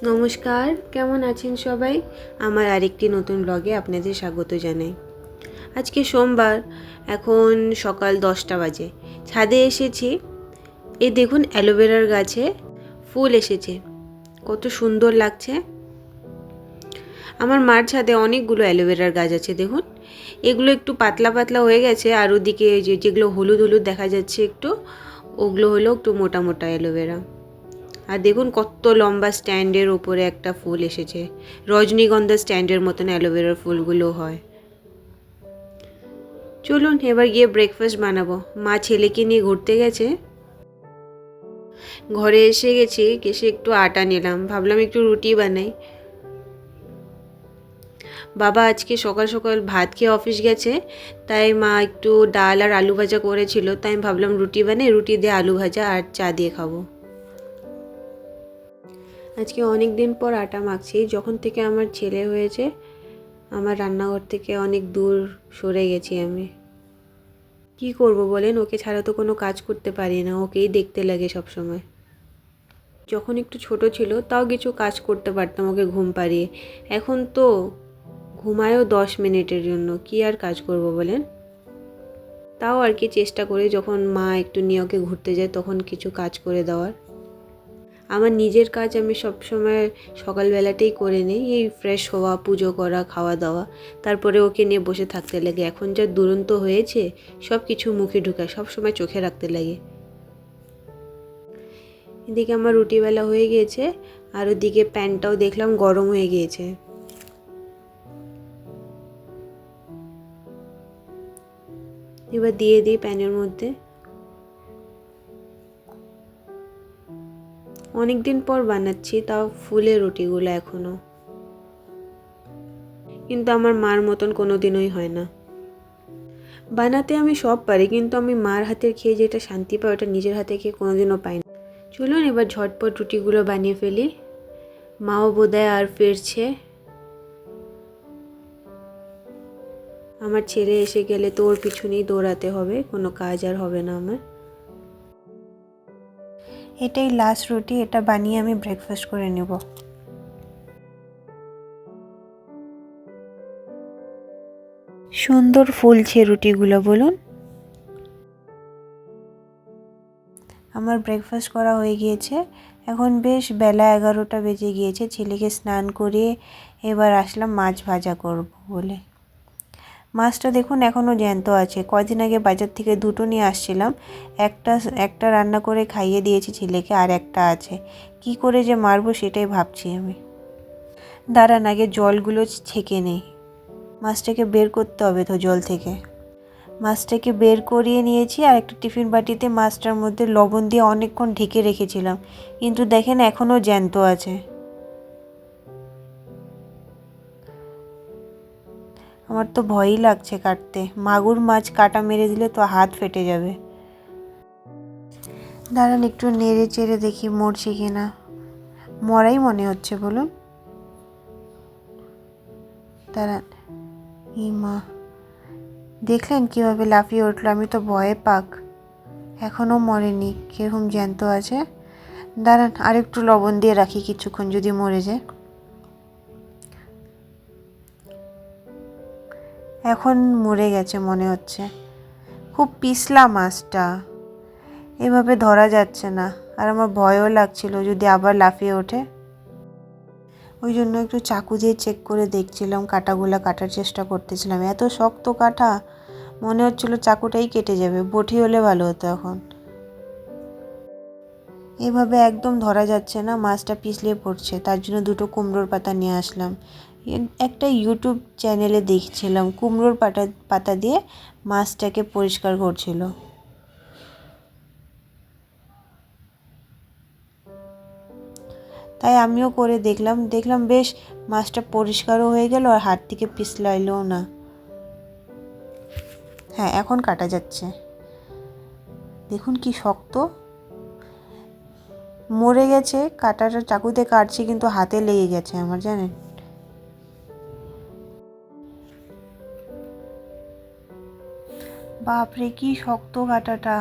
নমস্কার, কেমন আছেন সবাই? আমার আরেকটি নতুন ব্লগে আপনাদের স্বাগত জানাই। আজকে সোমবার, এখন সকাল 10টা বাজে। ছাদে এসেছি। এই দেখুন অ্যালোভেরার গাছে ফুল এসেছে, কত সুন্দর লাগছে। আমার মার ছাদে অনেকগুলো অ্যালোভেরার গাছ আছে, দেখুন এগুলো একটু পাতলা পাতলা হয়ে গেছে, আর ওদিকে যেগুলো হলুদ হলুদ দেখা যাচ্ছে একটু, ওগুলো হলো একটু মোটা মোটা অ্যালোভেরা। আর দেখুন কত লম্বা স্ট্যান্ডের ওপরে একটা ফুল এসেছে, রজনীগন্ধা স্ট্যান্ডের মতন অ্যালোভেরার ফুলগুলো হয়। চলুন এবার গিয়ে ব্রেকফাস্ট বানাবো। মা ছেলেকে নিয়ে ঘুরতে গেছে, ঘরে এসে একটু আটা নিলাম, ভাবলাম একটু রুটি বানাই। বাবা আজকে সকাল সকাল ভাত খেয়ে অফিস গেছে, তাই মা একটু ডাল আর আলু ভাজা করেছিল, তাই আমি ভাবলাম রুটি বানাই, রুটি দিয়ে আলু ভাজা আর চা দিয়ে খাবো। আজকে অনেক দিন পর আটা মাখছি। যখন থেকে আমার ছেলে হয়েছে, আমার রান্নাঘর থেকে অনেক দূর সরে গেছি আমি। কি করব বলেন, ওকে ছাড়া তো কোনো কাজ করতে পারি না, ওকেই দেখতে লাগে সব সময়। যখন একটু ছোট ছিল তাও কিছু কাজ করতে পারতাম ওকে ঘুম পাড়িয়ে। এখন তো ঘুমায়ও 10 মিনিটের জন্য, কি আর কাজ করব বলেন। তাও আর কি চেষ্টা করি যখন মা একটু নিয়ে ওকে ঘুরতে যায় তখন কিছু কাজ করে দেওয়ার। আমার নিজের কাজ আমি সবসময় সকালবেলাতেই করে নিই, এই ফ্রেশ হওয়া, পুজো করা, খাওয়া দাওয়া, তারপরে ওকে নিয়ে বসে থাকতে লাগে। এখন যা দুরন্ত হয়েছে, সব কিছু মুখে ঢুকায়, সবসময় চোখে রাখতে লাগে। এদিকে আমার রুটিবেলা হয়ে গিয়েছে, আর ওদিকে প্যানটাও দেখলাম গরম হয়ে গিয়েছে। এবার দিয়ে দিই প্যানের মধ্যে। অনেক দিন পর বানাচ্ছি, তাও ফুলে রুটিগুলো এখনো, কিন্তু আমার মার মতন কোনো দিনই হয় না। বানাতে আমি সব পারি, কিন্তু আমি মার হাতের খেয়ে যেটা শান্তি পাই ওটা নিজের হাতে খেয়ে কোনোদিনও পাই না। চলুন এবার ঝটপট রুটিগুলো বানিয়ে ফেলি। মাও বোধহয় আর ফিরছে। আমার ছেলে এসে গেলে তো ওর পিছনেই দৌড়াতে হবে, কোনো কাজ আর হবে না আমার। এটাই লাস্ট রুটি, এটা বানিয়ে আমি ব্রেকফাস্ট করে নেব। সুন্দর ফুলছে রুটিগুলো, বলুন। আমার ব্রেকফাস্ট করা হয়ে গিয়েছে। এখন বেশ বেলা 11টা বেজে গিয়েছে। ছেলেকে স্নান করিয়ে এবার আসলাম মাছ ভাজা করব বলে। মাছটা দেখুন এখনও জ্যান্ত আছে। কদিন আগে বাজার থেকে দুটো নিয়ে আসছিলাম, একটা রান্না করে খাইয়ে দিয়েছি ছেলেকে, আর একটা আছে। কি করে যে মারবো সেটাই ভাবছি আমি। দাঁড়ান আগে জলগুলো ছেঁকে নেই, মাছটাকে বের করতে হবে তো জল থেকে। মাছটাকে বের করিয়ে নিয়েছি, আর একটা টিফিন বাটিতে মাছটার মধ্যে লবণ দিয়ে অনেকক্ষণ ঢেকে রেখেছিলাম, কিন্তু দেখেন এখনও জ্যান্ত আছে। আমার তো ভয়ই লাগছে কাটতে। মাগুর মাছ কাটা মেরে দিলে তো হাত ফেটে যাবে। দাঁড়ান একটু নেড়ে চেড়ে দেখি মরছে কিনা। মরাই মনে হচ্ছে, বলুন। দাঁড়ান, ই মা, দেখলেন কিভাবে লাফিয়ে উঠলো? আমি তো ভয়ে পাক। এখনও মরেনি, কিরকম জ্যান্ত আছে। দাঁড়ান আরেকটু লবণ দিয়ে রাখি কিছুক্ষণ, যদি মরে যায়। এখন মরে গেছে মনে হচ্ছে। খুব পিছলা মাছটা, এভাবে ধরা যাচ্ছে না। আর আমার ভয়ও লাগছিল যদি আবার লাফিয়ে ওঠে। ওই জন্য একটু চাকু দিয়ে চেক করে দেখছিলাম, কাঁটাগুলো কাটার চেষ্টা করতেছিলাম। এত শক্ত কাঁটা, মনে হচ্ছিল চাকুটাই কেটে যাবে। বটি হলে ভালো হতো এখন। এভাবে একদম ধরা যাচ্ছে না, মাছটা পিছলিয়ে পড়ছে। তার জন্য দুটো কুমড়োর পাতা নিয়ে আসলাম। একটা ইউটিউব চ্যানেলে দেখছিলাম কুমড়োর পাতা দিয়ে মাছটাকে পরিষ্কার করছিল। তাই আমিও করে দেখলাম বেশ মাছটা পরিষ্কারও হয়ে গেল, আর হাত থেকে পিছলাইলও না। হ্যাঁ এখন কাটা যাচ্ছে। দেখুন কি শক্ত, মরে গেছে। কাটাটা চাকুতে কাটছি কিন্তু হাতে লেগে গেছে আমার, জানেন। বাপরে কি শক্ত কাঁটাটা।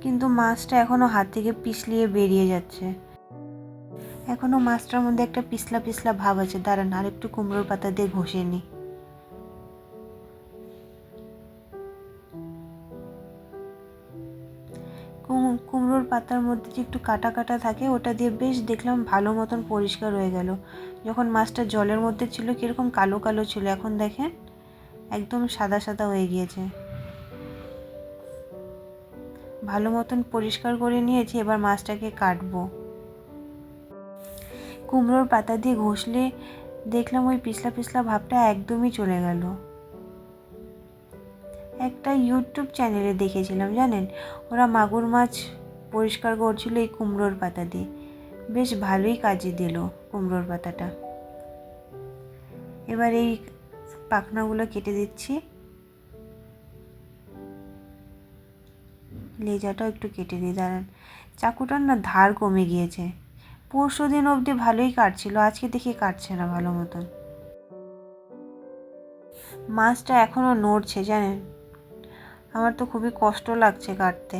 কিন্তু মাছটা এখনও হাত থেকে পিছলিয়ে বেরিয়ে যাচ্ছে। এখনও মাছটার মধ্যে একটা পিছলা পিছলা ভাব আছে। দাঁড়ান, আর একটু কুমড়োর পাতা দিয়ে ঘষে নিই। কুমড়োর পাতার মধ্যে যে একটু কাটা কাটা থাকে, ওটা দিয়ে বেশ দেখলাম ভালো মতন পরিষ্কার হয়ে গেল। যখন মাছটা জলের মধ্যে ছিল কীরকম কালো কালো ছিল, এখন দেখেন একদম সাদা সাদা হয়ে গিয়েছে। ভালো মতন পরিষ্কার করে নিয়েছি, এবার মাছটাকে কাটবো। কুমড়োর পাতা দিয়ে ঘষলে দেখলাম ওই পিছলা পিছলা ভাবটা একদমই চলে গেল। একটা ইউটিউব চ্যানেলে দেখেছিলাম, জানেন, ওরা মাগুর মাছ পরিষ্কার করছিল এই কুমড়োর পাতা দিয়ে। বেশ ভালোই কাজে দিল কুমড়োর পাতাটা। এবার এই পাখনাগুলো কেটে দিচ্ছি। লেজাটাও একটু কেটে দিই। দাঁড়ান, চাকুটার না ধার কমে গিয়েছে। পরশু দিন অবধি ভালোই কাটছিল, আজকে দেখি কাটছে না ভালো মতন। মাছটা এখনও নড়ছে, জানেন, আমার তো খুবই কষ্ট লাগছে কাটতে।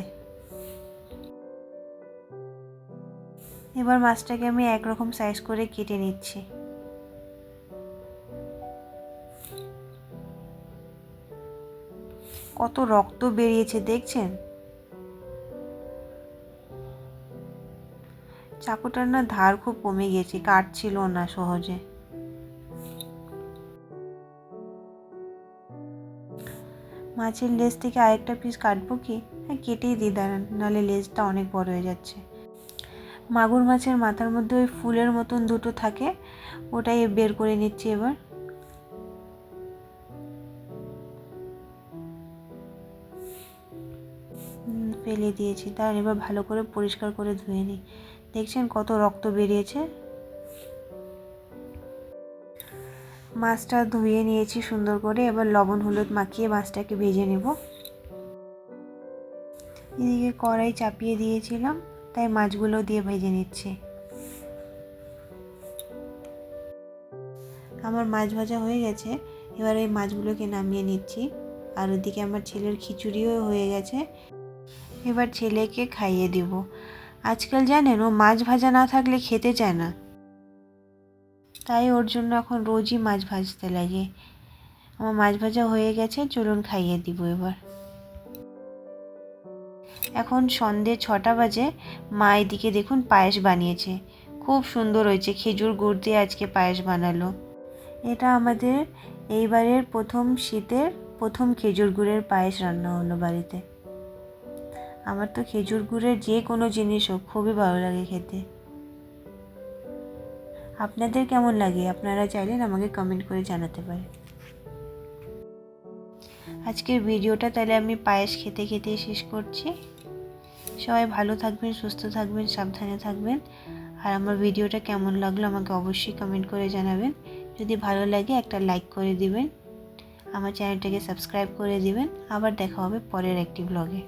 এবার মাছটাকে আমি একরকম সাইজ করে কেটে নিচ্ছি। কত রক্ত বেরিয়েছে দেখছেন। চাকুটার না ধার খুব কমে গিয়েছে, কাটছিল না সহজে। মাছের লেজ থেকে আরেকটা পিস কাটবো কি? হ্যাঁ, কেটেই দিই। দাঁড়ান, নাহলে লেজটা অনেক বড় হয়ে যাচ্ছে। মাগুর মাছের মাথার মধ্যে ওই ফুলের মতন দুটো থাকে, ওটাই বের করে নিচ্ছি এবার। ফেলে দিয়েছি। তার এবার ভালো করে পরিষ্কার করে ধুয়ে নিই। দেখছেন কত রক্ত বেরিয়েছে। মাছটা ধুয়ে নিয়েছি সুন্দর করে। এবার লবণ হলুদ মাখিয়ে মাছটাকে ভেজে নেব। এদিকে কড়াই চাপিয়ে দিয়েছিলাম, তাই মাছগুলো দিয়ে ভেজে নিচ্ছি। আমার মাছ ভাজা হয়ে গেছে। এবার এই মাছগুলোকে নামিয়ে নিচ্ছি। আর ওদিকে আমার ছেলের খিচুড়িও হয়ে গেছে। এবার ছেলেকে খাইয়ে দেব। আজকাল জানেন, ও মাছ ভাজা না থাকলে খেতে চায় না, তাই ওর জন্য এখন রোজই মাছ ভাজতে লাগে। আমার মাছ ভাজা হয়ে গেছে, চলুন খাইয়ে দিব এবার। এখন সন্ধে 6টা বাজে। মা এদিকে দেখুন পায়েস বানিয়েছে, খুব সুন্দর হয়েছে। খেজুর গুড় দিয়ে আজকে পায়েস বানালো। এটা আমাদের এইবারের প্রথম শীতের প্রথম খেজুর গুড়ের পায়েস রান্না হলো বাড়িতে। আমার তো খেজুর গুড়ের যে কোনো জিনিস হোক খুবই ভালো লাগে খেতে। আপনাদের কেমন লাগে আপনারা চাইলেন আমাকে কমেন্ট করে জানাতে পারেন। আজকের ভিডিওটা তাহলে আমি পায়েস খেতে খেতে শেষ করছি। সবাই ভালো থাকবেন, সুস্থ থাকবেন, সাবধানে থাকবেন। আর আমার ভিডিওটা কেমন লাগলো আমাকে অবশ্যই কমেন্ট করে জানাবেন। যদি ভালো লাগে একটা লাইক করে দিবেন, আমার চ্যানেলটাকে সাবস্ক্রাইব করে দিবেন। আবার দেখা হবে পরের একটি ব্লগে।